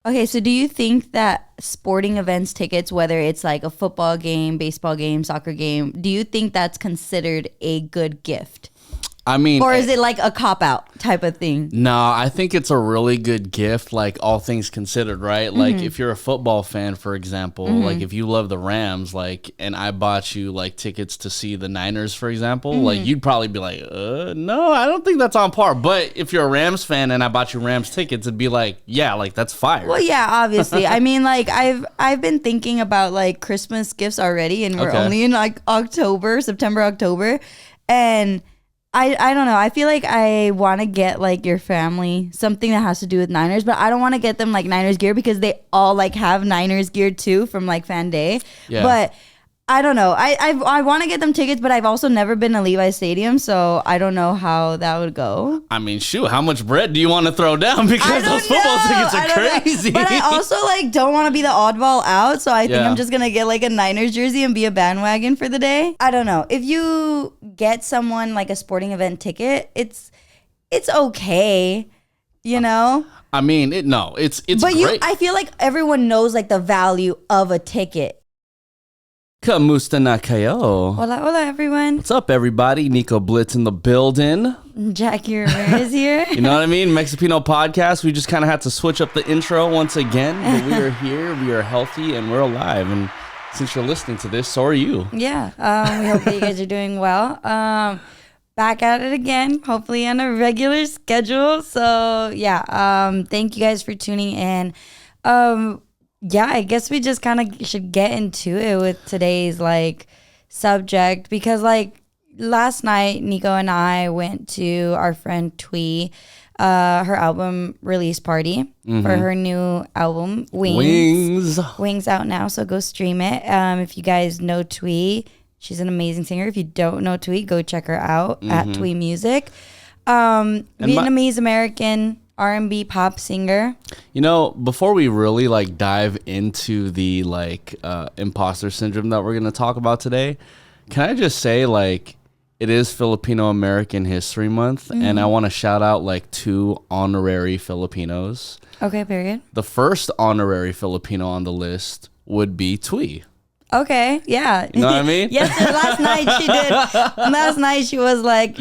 Okay, so do you think that sporting events tickets, whether it's like a football game, baseball game, soccer game, do you think that's considered a good gift? I mean, Or is it like a cop-out type of thing? no, I think it's a really good gift, like all things considered, right? Like if you're a football fan, for example, like if you love the Rams, like, and I bought you like tickets to see the Niners, for example, like you'd probably be like, no, I don't think that's on par. But if you're a Rams fan and I bought you Rams tickets, it'd be like, yeah, like that's fire. Well, yeah, obviously. I mean, like I've been thinking about like Christmas gifts already, and we're Okay. only in like September, October, and I don't know. I feel like I want to get like your family something that has to do with Niners, but I don't want to get them like Niners gear because they all like have Niners gear too from like Fan Day. Yeah. But I don't know. I want to get them tickets, but I've also never been to Levi's Stadium, so I don't know how that would go. I mean, shoot, how much bread do you want to throw down? Because those football tickets I are don't know. crazy. But I also like don't want to be the oddball out, so I think Yeah. I'm just gonna get like a Niners jersey and be a bandwagon for the day. I don't know. If you get someone like a sporting event ticket, it's okay, you know. I mean, it's But great. I feel like everyone knows like the value of a ticket. Kamusta na kayo? Hola, hola, everyone. What's up, everybody? Nico Blitz in the building. Jackie Ramirez here. You know what I mean? Mexipino podcast. We just kind of had to switch up the intro once again, but we are here, we are healthy, and we're alive. And since you're listening to this, so are you. Yeah, we hope that you guys are doing well. Back at it again, hopefully on a regular schedule. So yeah, thank you guys for tuning in. Yeah, I guess we just kind of should get into it with today's like subject because like last night Nico and I went to our friend Twee, her album release party for her new album Wings out now, so go stream it. If you guys know Twee, she's an amazing singer. If you don't know Twee, go check her out at Twee Music. Vietnamese American R&B pop singer. You know, before we really like dive into the like imposter syndrome that we're going to talk about today, can I just say like it is Filipino American History Month, and I want to shout out like 2 honorary Filipinos. Okay, period. The first honorary Filipino on the list would be Twee. Okay, yeah. You know what I mean? Yes, sir, last night she did. Last night she was like,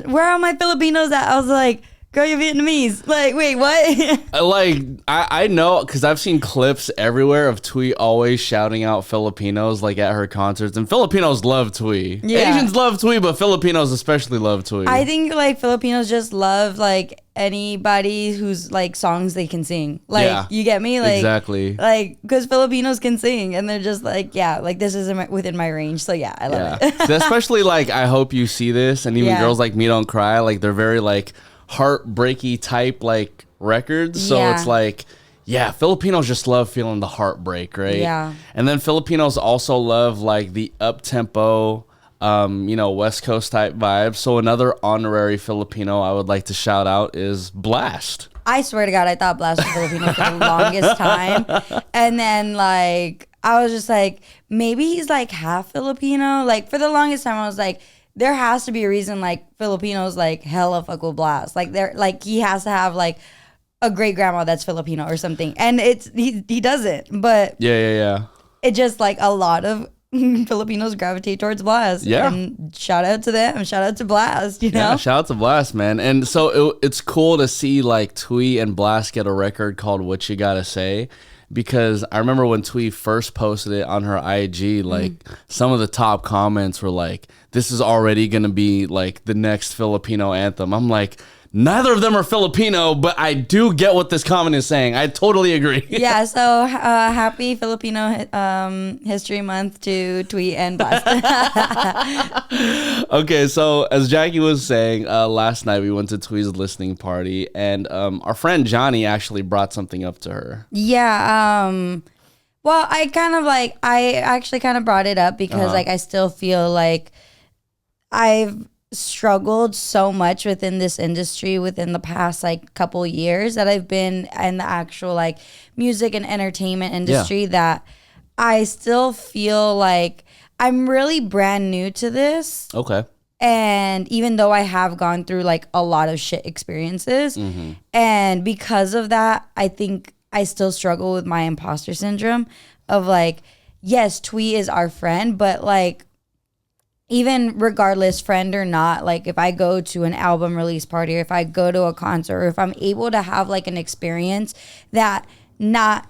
where are my Filipinos at? I was like, girl, you're Vietnamese. Like, wait, what? I know because I've seen clips everywhere of Twee always shouting out Filipinos like at her concerts, and Filipinos love Twee. Yeah. Asians love Twee, but Filipinos especially love Twee. I think like Filipinos just love like anybody who's like songs they can sing. Like, Yeah, you get me? Like, exactly. Like, because Filipinos can sing and they're just like, yeah, like this is within my range. So yeah, I love it. So especially like I hope you see this, and even Yeah. Girls Like Me Don't Cry. Like they're very like heartbreaky type like records. So Yeah. it's like, yeah, Filipinos just love feeling the heartbreak, right? Yeah. And then Filipinos also love like the up tempo, West Coast type vibes. So another honorary Filipino I would like to shout out is Blast. I swear to God, I thought Blast was Filipino for the longest time. And then, like, I was just like, maybe he's like half Filipino. Like, for the longest time, I was like, there has to be a reason, like, Filipinos, like, hella fuck with Blast. Like, they're, like, he has to have, like, a great grandma that's Filipino or something. And he doesn't. But Yeah. it just, like, a lot of Filipinos gravitate towards Blast. Yeah. And shout out to them. Shout out to Blast, you know? Yeah, shout out to Blast, man. And so it's cool to see like Twee and Blast get a record called What You Gotta Say, because I remember when Twee first posted it on her IG, like some of the top comments were like, this is already gonna be like the next Filipino anthem. I'm like, neither of them are Filipino, but I do get what this comment is saying. I totally agree. Yeah, so happy Filipino History Month to Twee and Blast. Okay, so as Jackie was saying, last night we went to Twee's listening party, and our friend Johnny actually brought something up to her. Yeah, well, I actually kind of brought it up because like I still feel like I've struggled so much within this industry within the past like couple years that I've been in the actual like music and entertainment industry that I still feel like I'm really brand new to this. Okay. And even though I have gone through like a lot of shit experiences, and because of that, I think I still struggle with my imposter syndrome of like, yes, Twee is our friend, but like, even regardless, friend or not, like if I go to an album release party, or if I go to a concert, or if I'm able to have like an experience that not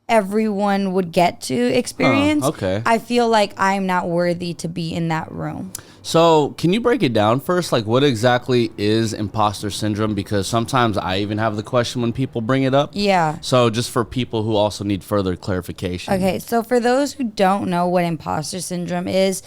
everyone would get to experience, okay. I feel like I'm not worthy to be in that room. So can you break it down first? Like what exactly is imposter syndrome? Because sometimes I even have the question when people bring it up. Yeah. So just for people who also need further clarification. Okay, so for those who don't know what imposter syndrome is,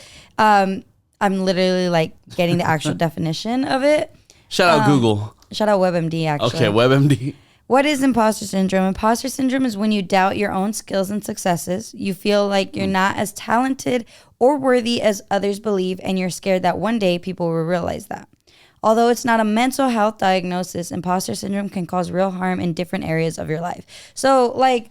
I'm literally like getting the actual definition of it. Shout out Google. Shout out WebMD, actually. Okay, WebMD. What is imposter syndrome? Imposter syndrome is when you doubt your own skills and successes. You feel like you're not as talented or worthy as others believe, and you're scared that one day people will realize that. Although it's not a mental health diagnosis, imposter syndrome can cause real harm in different areas of your life. So, like,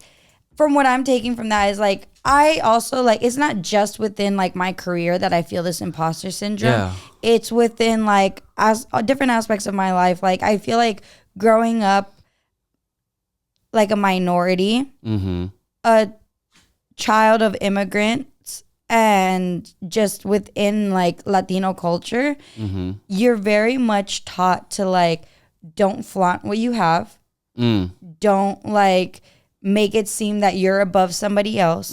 from what I'm taking from that is like, I also like, it's not just within like my career that I feel this imposter syndrome. Yeah. It's within like as different aspects of my life. Like I feel like growing up like a minority, a child of immigrants, and just within like Latino culture, you're very much taught to like, don't flaunt what you have. Don't like make it seem that you're above somebody else.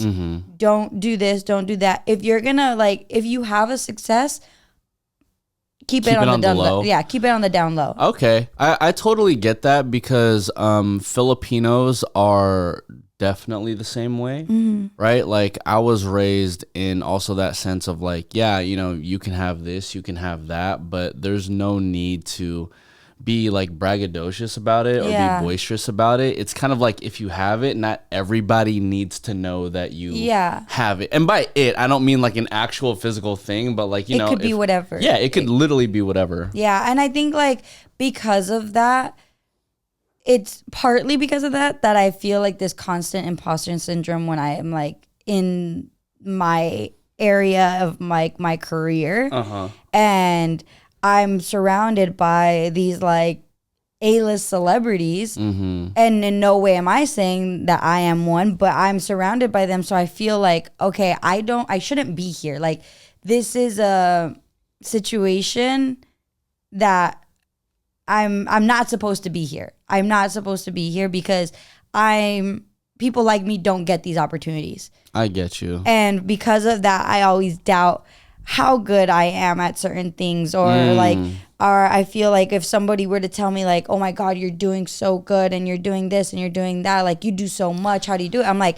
Don't do this, don't do that. If you're gonna like, if you have a success, keep it on the down low. Yeah, keep it on the down low. Okay. I totally get that because Filipinos are definitely the same way, right? Like I was raised in also that sense of like, yeah, you know, you can have this, you can have that, but there's no need to be like braggadocious about it or be boisterous about it. It's kind of like if you have it, not everybody needs to know that you have it. And by it, I don't mean like an actual physical thing, but like, you know, it could be whatever. Yeah, it could literally be whatever. Yeah, and I think like because of that, it's partly because of that I feel like this constant imposter syndrome when I am like in my area of my career. And I'm surrounded by these like A-list celebrities, and in no way am I saying that I am one, but I'm surrounded by them. So I feel like, okay, I shouldn't be here. Like this is a situation that I'm not supposed to be here. I'm not supposed to be here because people like me don't get these opportunities. I get you. And because of that, I always doubt how good I am at certain things, or I feel like if somebody were to tell me like, oh my God, you're doing so good and you're doing this and you're doing that, like you do so much, how do you do it? I'm like,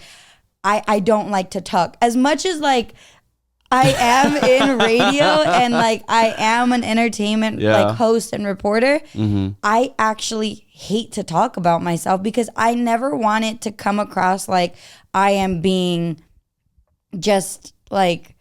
I don't like to talk as much as like I am in radio and like I am an entertainment like host and reporter. I actually hate to talk about myself because I never want it to come across like I am being just like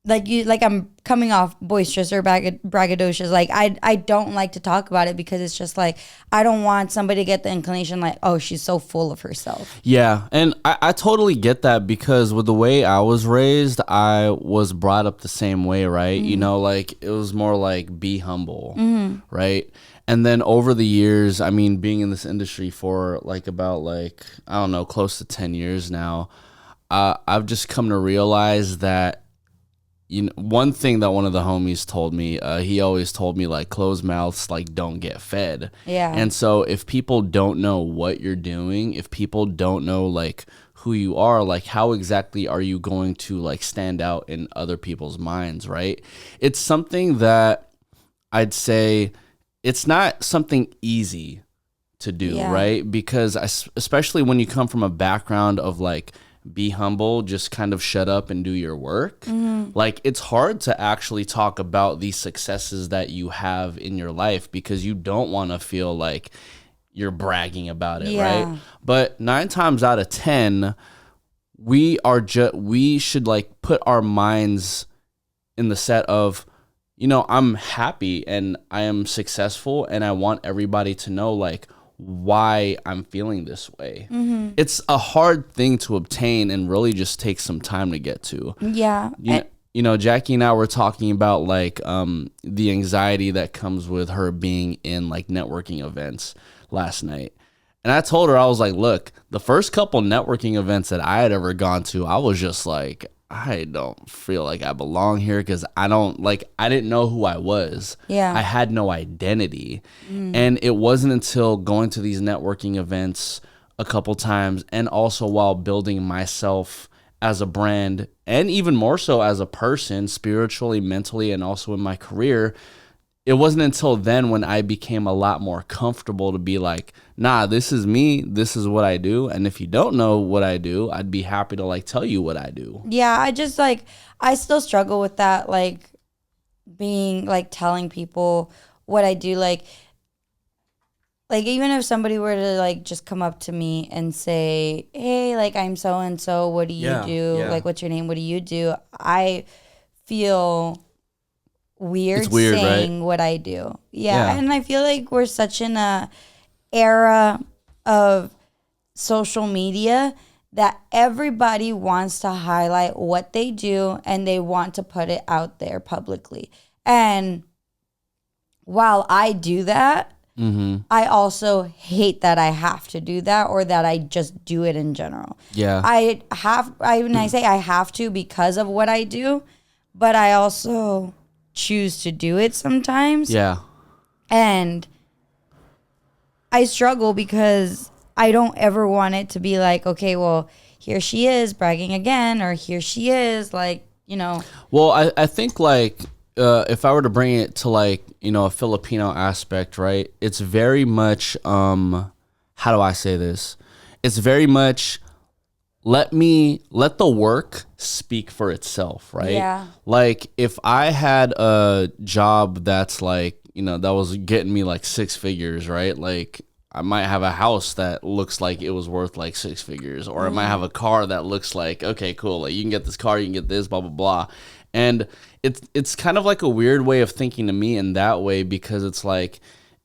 I'm coming off boisterous or braggadocious. Like I don't like to talk about it because it's just like I don't want somebody to get the inclination like, oh, she's so full of herself. Yeah, and I totally get that because with the way I was raised, I was brought up the same way, right? You know, like it was more like be humble, right? And then over the years, I mean, being in this industry for like about like, I don't know, close to 10 years now, I've just come to realize that, you know, one thing that one of the homies told me, he always told me like closed mouths like don't get fed. Yeah. And so if people don't know what you're doing, if people don't know like who you are, like how exactly are you going to like stand out in other people's minds, right? It's something that I'd say it's not something easy to do, right? Because especially when you come from a background of like, be humble, just kind of shut up and do your work. Like it's hard to actually talk about these successes that you have in your life because you don't want to feel like you're bragging about it, right? But 9 times out of 10, we should like put our minds in the set of, you know, I'm happy and I am successful and I want everybody to know like why I'm feeling this way. It's a hard thing to obtain and really just takes some time to get to. Yeah. You know, Jackie and I were talking about like the anxiety that comes with her being in like networking events last night. And I told her, I was like, look, the first couple networking events that I had ever gone to, I was just like, I don't feel like I belong here because I didn't know who I was. Yeah. I had no identity. And it wasn't until going to these networking events a couple times, and also while building myself as a brand, and even more so as a person, spiritually, mentally, and also in my career, it wasn't until then when I became a lot more comfortable to be like, nah, this is me. This is what I do. And if you don't know what I do, I'd be happy to like tell you what I do. Yeah, I just like, I still struggle with that, like being like telling people what I do. Like even if somebody were to like just come up to me and say, hey, like I'm so and so, what do you do? Yeah. Like, what's your name? What do you do? I feel weird, It's weird, saying right? what I do. Yeah. And I feel like we're such in a era of social media that everybody wants to highlight what they do and they want to put it out there publicly. And while I do that, I also hate that I have to do that, or that I just do it in general. Yeah. When I say I have to because of what I do, but I also choose to do it sometimes. Yeah. And I struggle because I don't ever want it to be like, okay, well, here she is bragging again, or here she is, like, you know. Well, I think like if I were to bring it to like, you know, a Filipino aspect, right? It's very much, how do I say this? It's very much, let the work speak for itself, right? Yeah. Like if I had a job that's like, you know, that was getting me like 6 figures, right? Like I might have a house that looks like it was worth like 6 figures, or I might have a car that looks like, okay, cool, like you can get this car, you can get this, blah, blah, blah. And it's kind of like a weird way of thinking to me in that way, because it's like,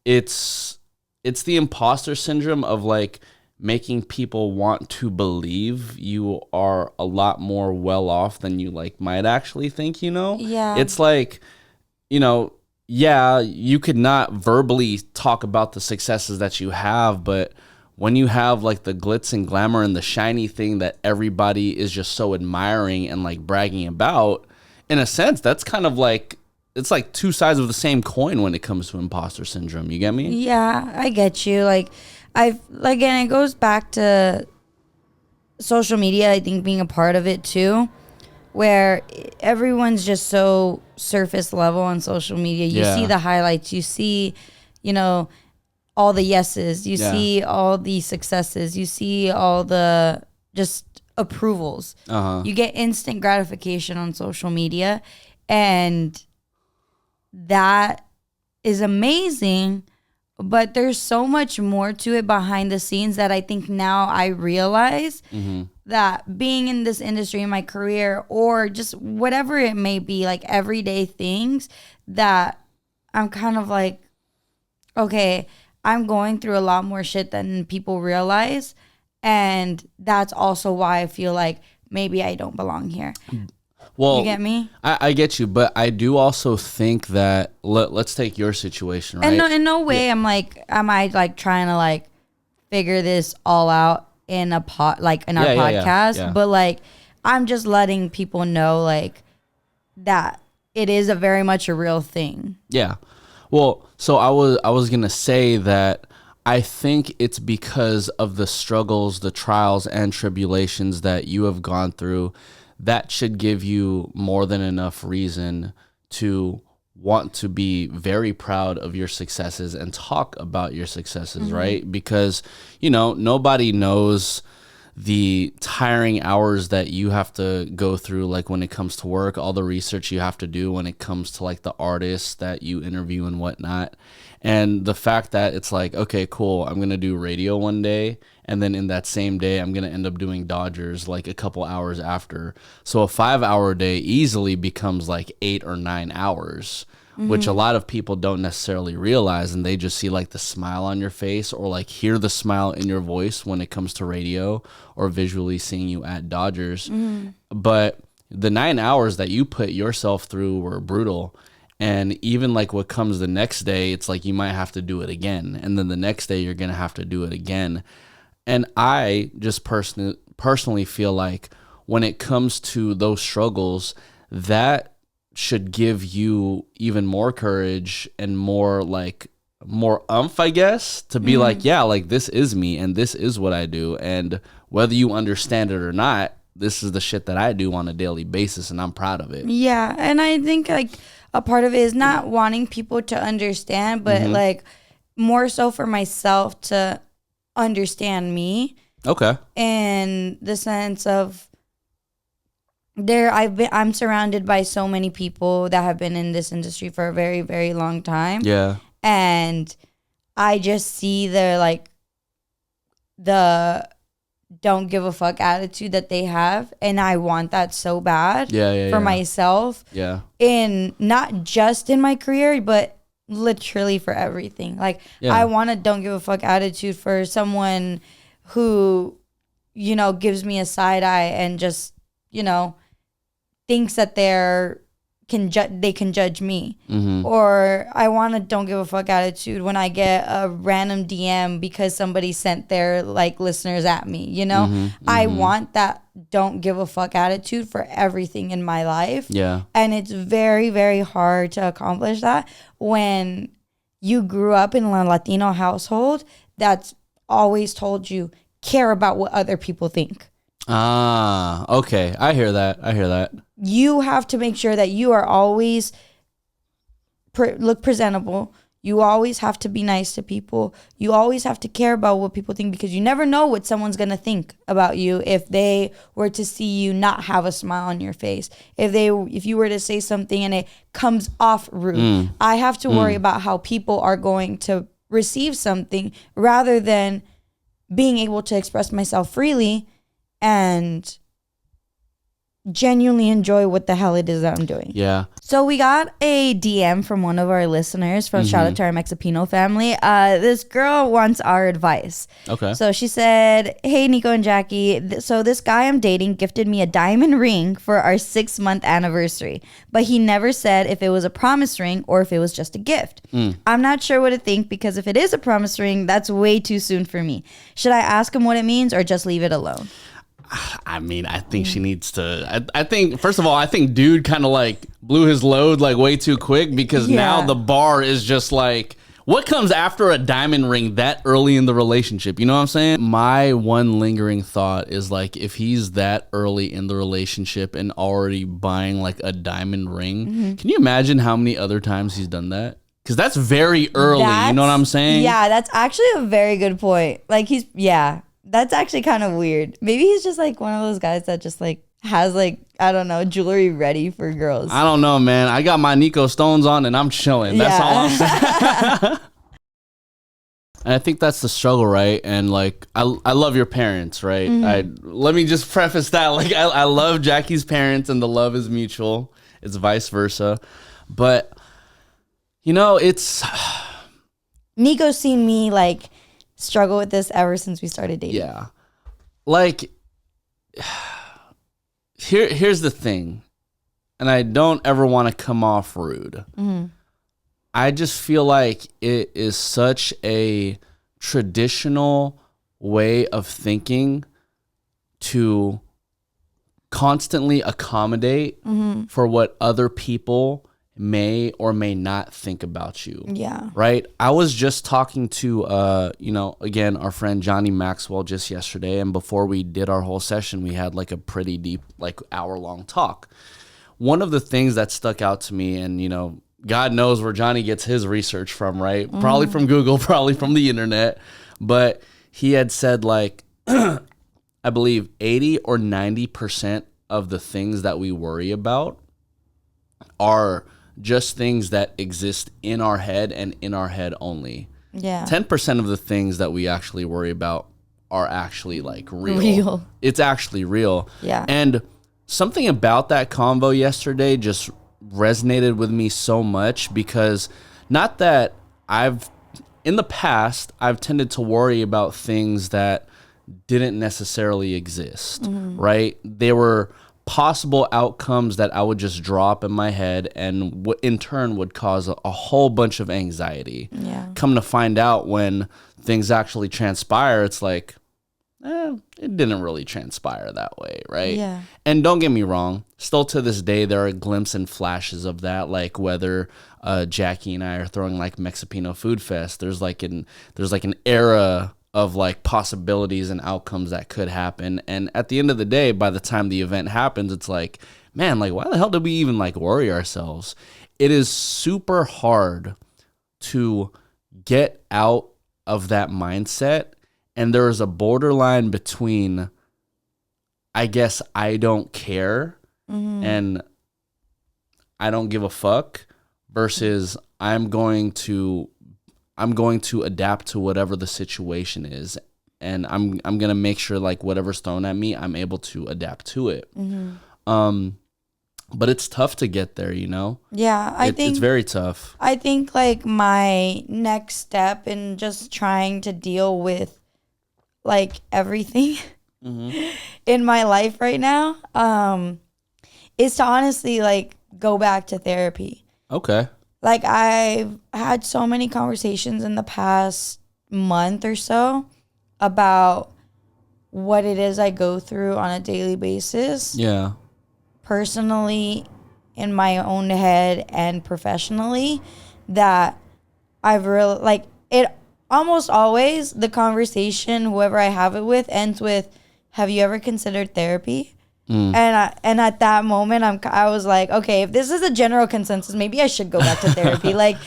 it's the imposter syndrome of like making people want to believe you are a lot more well off than you like might actually think, you know? Yeah. It's like, you know, yeah, you could not verbally talk about the successes that you have, but when you have like the glitz and glamour and the shiny thing that everybody is just so admiring and like bragging about, in a sense, that's kind of like, it's like two sides of the same coin when it comes to imposter syndrome. You get me? Yeah, I get you. Like, again, it goes back to social media, I think, being a part of it too, where everyone's just so surface level on social media. You see the highlights, you see, you know, all the yeses, you see all the successes, you see all the just approvals. You get instant gratification on social media, and that is amazing. But there's so much more to it behind the scenes that I think now I realize that being in this industry in my career, or just whatever it may be, like everyday things, that I'm kind of like, okay, I'm going through a lot more shit than people realize. And that's also why I feel like maybe I don't belong here. Well, you get me? I get you, but I do also think that let's take your situation, right? And in no way am I like trying to like figure this all out in a in our podcast, yeah. but like I'm just letting people know like that it is a very much a real thing. Yeah. Well, so I was going to say that I think it's because of the struggles, the trials and tribulations that you have gone through that should give you more than enough reason to want to be very proud of your successes and talk about your successes, right? Because, you know, nobody knows the tiring hours that you have to go through, like when it comes to work, all the research you have to do when it comes to like the artists that you interview and whatnot. And the fact that it's like, okay, cool, I'm going to do radio one day, and then in that same day, I'm going to end up doing Dodgers like a couple hours after. So a 5-hour day easily becomes like 8 or 9 hours, which a lot of people don't necessarily realize. And they just see like the smile on your face, or like hear the smile in your voice when it comes to radio, or visually seeing you at Dodgers. But the 9 hours that you put yourself through were brutal. And even like what comes the next day, it's like you might have to do it again. And then the next day you're going to have to do it again. And I just personally feel like when it comes to those struggles, that should give you even more courage and more oomph, I guess, to be like, yeah, like this is me and this is what I do. And whether you understand it or not, this is the shit that I do on a daily basis and I'm proud of it. Yeah. And I think like a part of it is not wanting people to understand, but like more so for myself to understand me. Okay. In the sense of I'm surrounded by so many people that have been in this industry for a very, very long time. Yeah. And I just see the don't give a fuck attitude that they have, and I want that so bad for myself. Yeah. In not just in my career, but literally for everything. Like I want a don't give a fuck attitude for someone who, you know, gives me a side eye and just, you know, thinks that they can judge me. Or I want a don't give a fuck attitude when I get a random DM because somebody sent their like listeners at me, you know? I want that don't give a fuck attitude for everything in my life. Yeah. And it's very, very hard to accomplish that when you grew up in a Latino household that's always told you care about what other people think. Ah, okay. I hear that. You have to make sure that you are always look presentable. You always have to be nice to people. You always have to care about what people think, because you never know what someone's going to think about you if they were to see you not have a smile on your face. If you were to say something and it comes off rude. I have to worry about how people are going to receive something rather than being able to express myself freely and genuinely enjoy what the hell it is that I'm doing. Yeah. So we got a DM from one of our listeners from shout out to our Mexipino family. This girl wants our advice. Okay. So she said, hey, Nico and Jackie. So this guy I'm dating gifted me a diamond ring for our 6-month anniversary, but he never said if it was a promise ring or if it was just a gift. I'm not sure what to think, because if it is a promise ring, that's way too soon for me. Should I ask him what it means or just leave it alone? I mean, I think she needs to. I think, first of all, I think dude kind of like blew his load like way too quick, because now the bar is just like, what comes after a diamond ring that early in the relationship? You know what I'm saying? My one lingering thought is like, if he's that early in the relationship and already buying like a diamond ring, can you imagine how many other times he's done that? Because that's very early. You know what I'm saying? Yeah, that's actually a very good point. Like that's actually kind of weird. Maybe he's just like one of those guys that just like has like, I don't know, jewelry ready for girls. I don't know, man. I got my Nico Stones on and I'm chilling. That's all I'm saying. And I think that's the struggle, right? And like, I love your parents, right? Let me just preface that. Like, I love Jackie's parents and the love is mutual. It's vice versa. But, you know, it's... Nico's seen me like struggle with this ever since we started dating. Yeah. Like, here's the thing, and I don't ever want to come off rude. I just feel like it is such a traditional way of thinking to constantly accommodate for what other people may or may not think about you. Yeah. Right? I was just talking to, again, our friend Johnny Maxwell just yesterday. And before we did our whole session, we had like a pretty deep, like hour-long talk. One of the things that stuck out to me, and, you know, God knows where Johnny gets his research from, right? Probably from Google, probably from the internet. But he had said like, I believe 80 or 90% of the things that we worry about are just things that exist in our head and in our head only. Yeah. 10% of the things that we actually worry about are actually like real. It's actually real. Yeah. And something about that convo yesterday just resonated with me so much, because not that in the past, I've tended to worry about things that didn't necessarily exist, right? They were possible outcomes that I would just draw up in my head, and in turn would cause a whole bunch of anxiety. Yeah. Come to find out, when things actually transpire, it's like, it didn't really transpire that way, right? Yeah. And don't get me wrong, still to this day, there are glimpses and flashes of that, like whether Jackie and I are throwing like Mexipino Food Fest. There's like an era of like possibilities and outcomes that could happen. And at the end of the day, by the time the event happens, it's like, man, like, why the hell did we even like worry ourselves? It is super hard to get out of that mindset. And there is a borderline between, I guess, I don't care and I don't give a fuck, versus I'm going to adapt to whatever the situation is, and I'm gonna make sure like whatever's thrown at me, I'm able to adapt to it. But it's tough to get there, you know? Yeah, I think it's very tough. I think like my next step in just trying to deal with like everything in my life right now is to honestly like go back to therapy. Okay. Like, I've had so many conversations in the past month or so about what it is I go through on a daily basis. Yeah. Personally, in my own head, and professionally, that I've really, like, it almost always, the conversation, whoever I have it with, ends with, have you ever considered therapy? And at that moment, I was like, okay, if this is a general consensus, maybe I should go back to therapy. Like,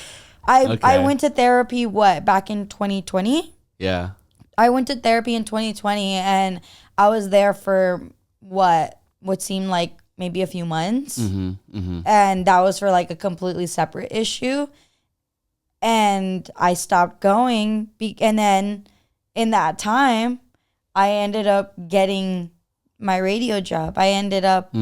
I went to therapy, back in 2020? Yeah. I went to therapy in 2020, and I was there for what seemed like maybe a few months. And that was for like a completely separate issue. And I stopped going. And then in that time, I ended up getting my radio job. I ended up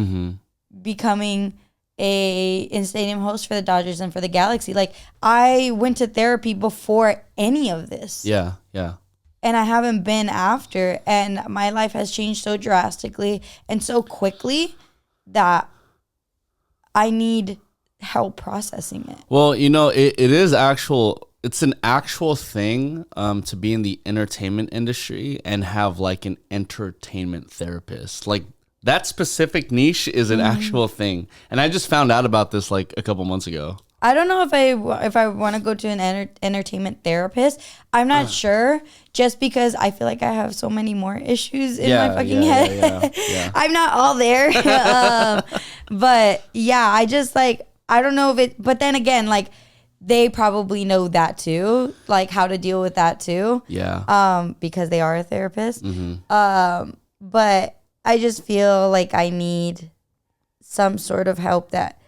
becoming a in-stadium host for the Dodgers and for the Galaxy. Like, I went to therapy before any of this. Yeah, yeah. And I haven't been after. And my life has changed so drastically and so quickly that I need help processing it. Well, you know, it's an actual thing to be in the entertainment industry and have like an entertainment therapist. Like, that specific niche is an actual thing. And I just found out about this like a couple months ago. I don't know if I want to go to an entertainment therapist. I'm not sure, just because I feel like I have so many more issues in my fucking head. Yeah. I'm not all there. But yeah, I just like, I don't know if it, but then again, like, they probably know that too, like how to deal with that too. Yeah. Because they are a therapist. But I just feel like I need some sort of help that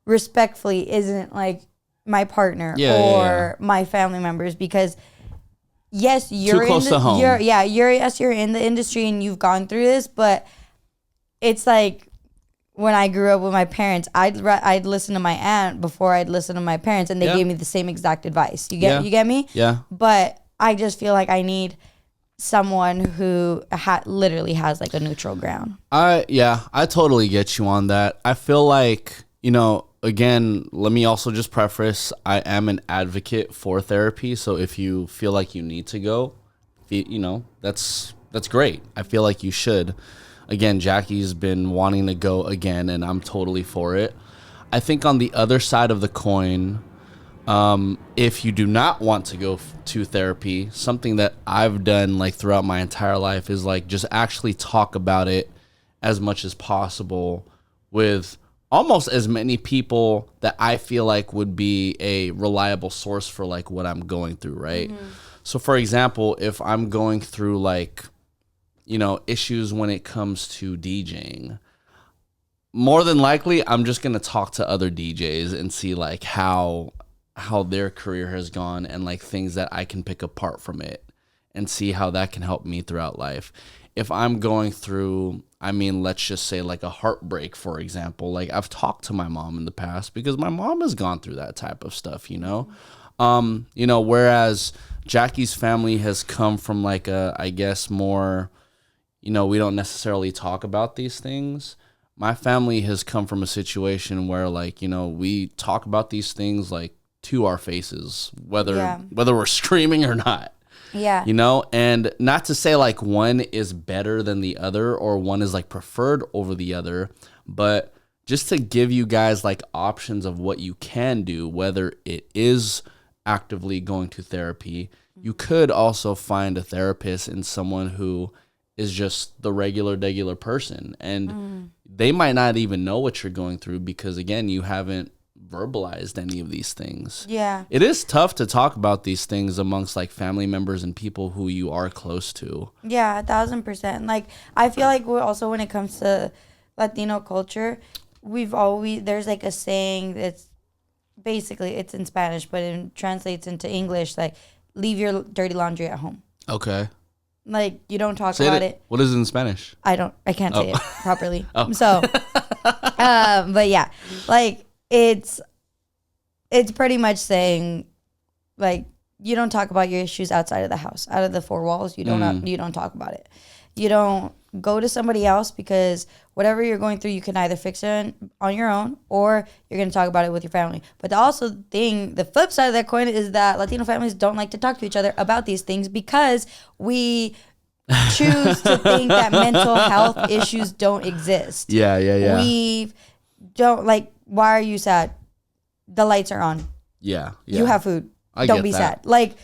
respectfully isn't like my partner or my family members, because yes, you're too close to home. You're in the industry and you've gone through this, but it's like, when I grew up with my parents, I'd listen to my aunt before I'd listen to my parents, and they gave me the same exact advice. You get me? Yeah. But I just feel like I need someone who literally has like a neutral ground. I totally get you on that. I feel like, you know, again, let me also just preface, I am an advocate for therapy. So if you feel like you need to go, you know, that's great. I feel like you should. Again, Jackie's been wanting to go again, and I'm totally for it. I think on the other side of the coin, if you do not want to go to therapy, something that I've done like throughout my entire life is like just actually talk about it as much as possible with almost as many people that I feel like would be a reliable source for like what I'm going through, right? So for example, if I'm going through like, you know, issues when it comes to DJing, more than likely I'm just going to talk to other DJs and see like how their career has gone and like things that I can pick apart from it and see how that can help me throughout life. If I'm going through, I mean, let's just say like a heartbreak, for example, like I've talked to my mom in the past because my mom has gone through that type of stuff, you know? You know, whereas Jackie's family has come from like a, I guess more, you know, we don't necessarily talk about these things. my family has come from a situation where, like, you know, we talk about these things like to our faces, whether we're screaming or not. Yeah. You know, and not to say like one is better than the other or one is like preferred over the other, but just to give you guys like options of what you can do, whether it is actively going to therapy. You could also find a therapist in someone who is just the regular person, and they might not even know what you're going through because, again, you haven't verbalized any of these things. Yeah. It is tough to talk about these things amongst like family members and people who you are close to. Yeah, 1,000%. Like, I feel like we're also, when it comes to Latino culture, there's like a saying that's basically, it's in Spanish, but it translates into English, like, leave your dirty laundry at home. Okay. Like, you don't talk about it. What is it in Spanish? I can't say it properly. So, but yeah, like, it's pretty much saying, like, you don't talk about your issues outside of the house, out of the four walls. You don't talk about it. You don't go to somebody else, because whatever you're going through, you can either fix it on your own or you're going to talk about it with your family. But the flip side of that coin is that Latino families don't like to talk to each other about these things because we choose to think that mental health issues don't exist. Yeah. We don't, like, why are you sad? The lights are on. Yeah. You have food. Don't be sad. Like,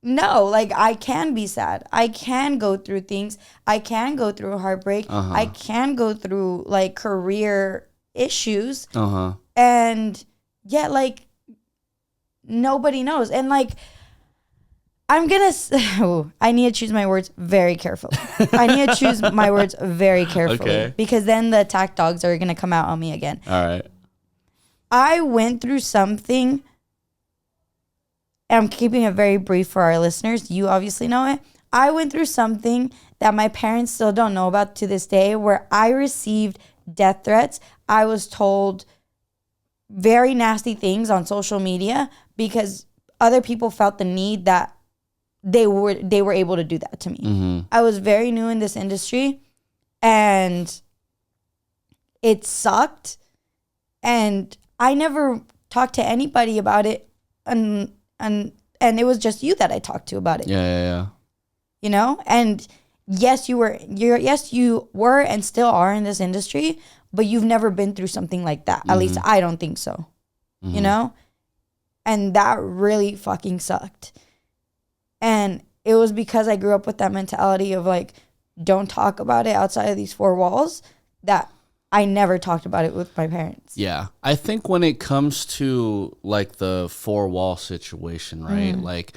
no, like, I can be sad. I can go through things. I can go through a heartbreak. I can go through, like, career issues. And yet, like, nobody knows. And, like, I need to choose my words very carefully. Okay. Because then the attack dogs are going to come out on me again. All right. I went through something. I'm keeping it very brief for our listeners. You obviously know it. I went through something that my parents still don't know about to this day, where I received death threats. I was told very nasty things on social media because other people felt the need that they were able to do that to me. I was very new in this industry, and it sucked. And I never talked to anybody about it, and it was just you that I talked to about it. Yeah. You know? And yes, you were and still are in this industry, but you've never been through something like that. At least I don't think so. You know? And that really fucking sucked. And it was because I grew up with that mentality of, like, don't talk about it outside of these four walls, that I never talked about it with my parents. Yeah. I think when it comes to, like, the four-wall situation, right? Like,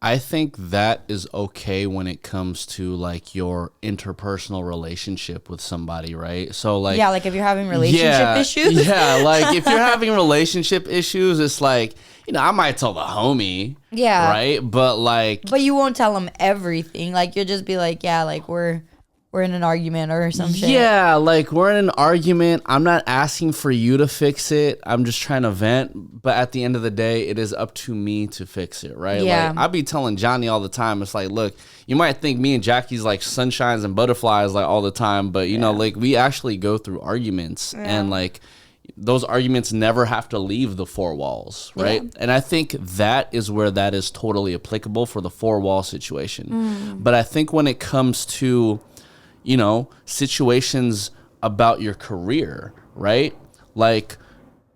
I think that is okay when it comes to, like, your interpersonal relationship with somebody, right? So, like... Yeah, like, if you're having relationship issues. Yeah, like, if you're having relationship issues, it's like, you know, I might tell the homie. Yeah. Right? But, like... But you won't tell them everything. Like, you'll just be like, yeah, like, we're in an argument or some shit. Yeah, like, we're in an argument. I'm not asking for you to fix it. I'm just trying to vent. But at the end of the day, it is up to me to fix it, right? Yeah. Like, I be telling Johnny all the time, it's like, look, you might think me and Jackie's like sunshines and butterflies like all the time, but, you know, like, we actually go through arguments. And, like, those arguments never have to leave the four walls, right? And I think that is where that is totally applicable for the four-wall situation. But I think when it comes to, you know, situations about your career, right? Like,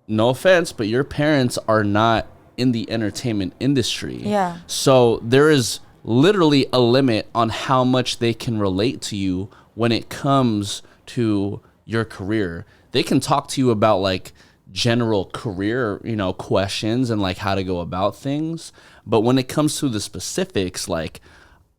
no offense, but your parents are not in the entertainment industry. Yeah. So there is literally a limit on how much they can relate to you when it comes to your career. They can talk to you about, like, general career, you know, questions and, like, how to go about things. But when it comes to the specifics, like,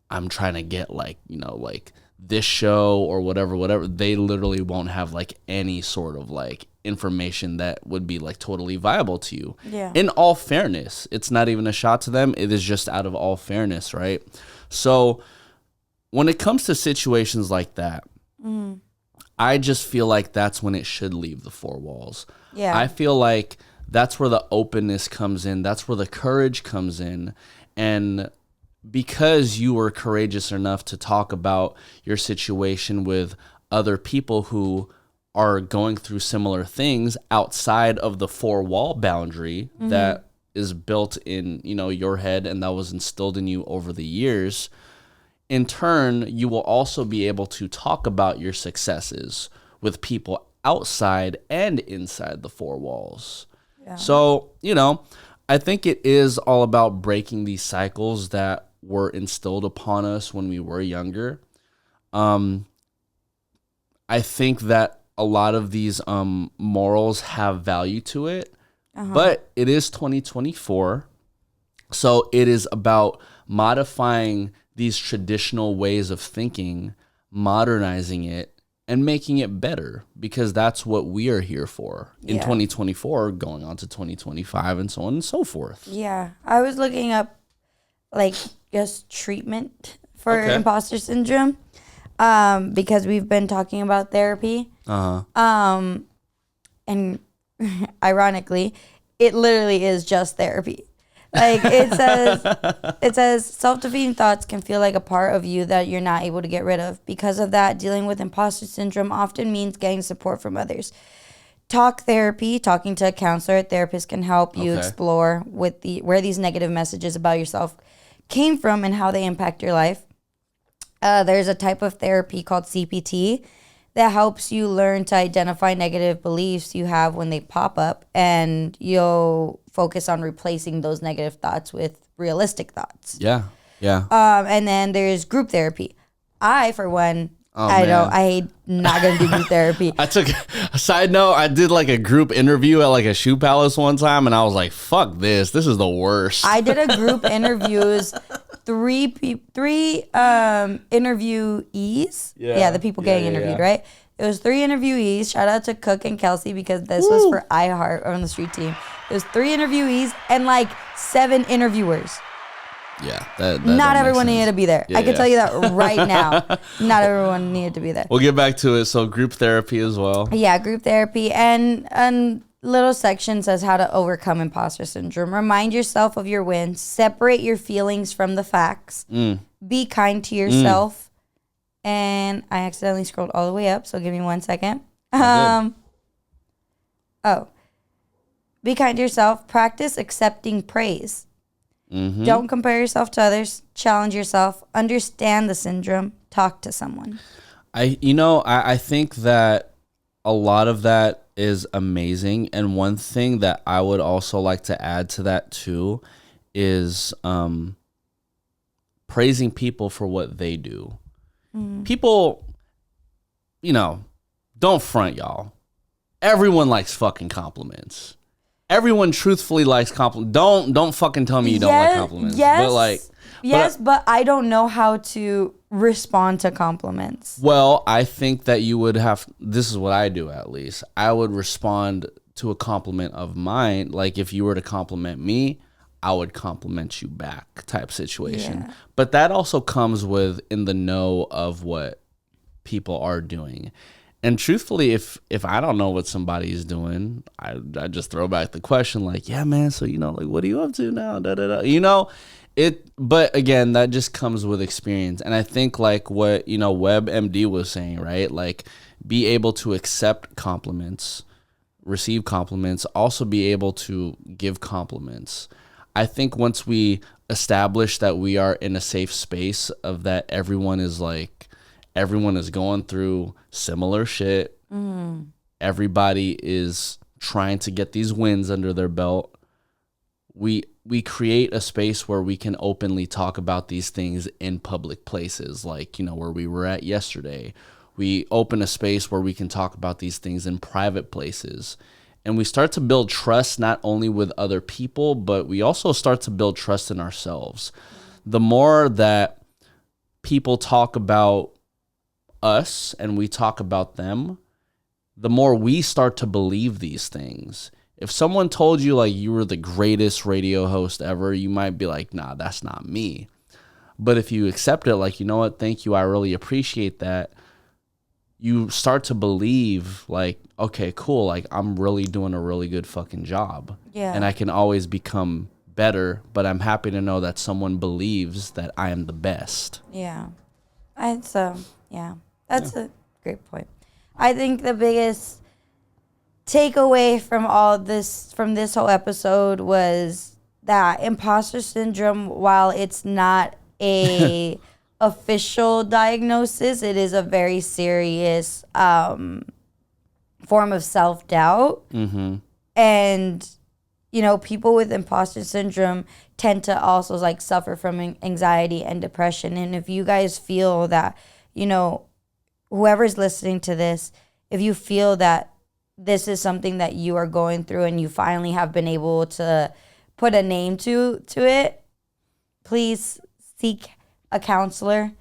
I'm trying to get, like, you know, like, this show or whatever, they literally won't have, like, any sort of, like, information that would be, like, totally viable to you. Yeah. In all fairness, it's not even a shot to them. It is just out of all fairness, right? So when it comes to situations like that, I just feel like that's when it should leave the four walls. Yeah. I feel like that's where the openness comes in. That's where the courage comes in. And because you were courageous enough to talk about your situation with other people who are going through similar things outside of the four-wall boundary that is built in, your head and that was instilled in you over the years, in turn, you will also be able to talk about your successes with people outside and inside the four walls. Yeah. So, I think it is all about breaking these cycles that were instilled upon us when we were younger. I think that a lot of these morals have value to it. But it is 2024, so it is about modifying these traditional ways of thinking, modernizing it, and making it better, because that's what we are here for in 2024, going on to 2025, and so on and so forth. Yeah, I was looking up, just treatment for imposter syndrome, because we've been talking about therapy. And ironically, it literally is just therapy. It says self-defeating thoughts can feel like a part of you that you're not able to get rid of. Because of that, dealing with imposter syndrome often means getting support from others. Talk therapy, talking to a counselor, therapist can help you explore where these negative messages about yourself came from and how they impact your life. There's a type of therapy called CPT that helps you learn to identify negative beliefs you have when they pop up, and you'll focus on replacing those negative thoughts with realistic thoughts. Yeah. And then there's group therapy. I, for one, I'm not going to do group therapy. I took a side note. I did a group interview at a shoe palace one time, and I was like, fuck this. This is the worst. I did a group interviews, three interviewees. Yeah, the people getting interviewed, right? It was 3 interviewees. Shout out to Cook and Kelsey, because this was for iHeart on the street team. It was 3 interviewees and 7 interviewers. Yeah, not everyone needed to be there. I can tell you that right now. Not everyone needed to be there. We'll get back to it. So group therapy as well. Yeah, group therapy, and little section says how to overcome imposter syndrome. Remind yourself of your wins. Separate your feelings from the facts. Be kind to yourself. And I accidentally scrolled all the way up, so give me 1 second. Be kind to yourself. Practice accepting praise. Don't compare yourself to others. Challenge yourself. Understand the syndrome. Talk to someone. I think that a lot of that is amazing. And one thing that I would also like to add to that too is praising people for what they do. People, don't front, y'all. Everyone likes fucking compliments. Everyone truthfully likes compliments. Don't fucking tell me you don't like compliments. But I don't know how to respond to compliments. Well, I think that you would this is what I do, at least. I would respond to a compliment of mine. If you were to compliment me, I would compliment you back type situation. Yeah. But that also comes with in the know of what people are doing. And truthfully, if I don't know what somebody's doing, I just throw back the question yeah, man, so, what are you up to now? But again, that just comes with experience. And I think what, WebMD was saying, right? Be able to accept compliments, receive compliments, also be able to give compliments. I think once we establish that we are in a safe space of that everyone is going through similar shit. Everybody is trying to get these wins under their belt. We create a space where we can openly talk about these things in public places, where we were at yesterday. We open a space where we can talk about these things in private places. And we start to build trust not only with other people, but we also start to build trust in ourselves. The more that people talk about us and we talk about them, the more we start to believe these things. If someone told you you were the greatest radio host ever, you might be like, nah, that's not me. But if you accept it, you know what, thank you, I really appreciate that, you start to believe okay, cool, I'm really doing a really good fucking job. Yeah. And I can always become better, but I'm happy to know that someone believes that I am the best. Yeah. That's a great point. I think the biggest takeaway from this whole episode was that imposter syndrome, while it's not a official diagnosis, it is a very serious form of self-doubt. And people with imposter syndrome tend to also like suffer from anxiety and depression. And if you guys feel that, whoever's listening to this, if you feel that this is something that you are going through and you finally have been able to put a name to it, please seek a counselor,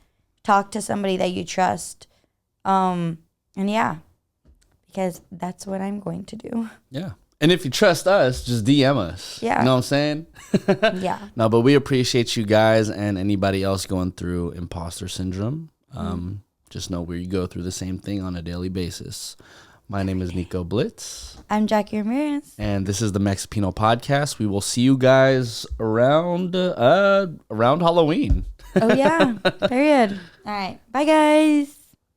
talk to somebody that you trust. And yeah, because that's what I'm going to do. Yeah. And if you trust us, just DM us. Yeah. You know what I'm saying? Yeah. No, but we appreciate you guys and anybody else going through imposter syndrome. Just know we go through the same thing on a daily basis. My name is Nico Blitz. I'm Jackie Ramirez. And this is the Mexipino podcast. We will see you guys around Halloween. Oh, yeah. Period. All right. Bye, guys.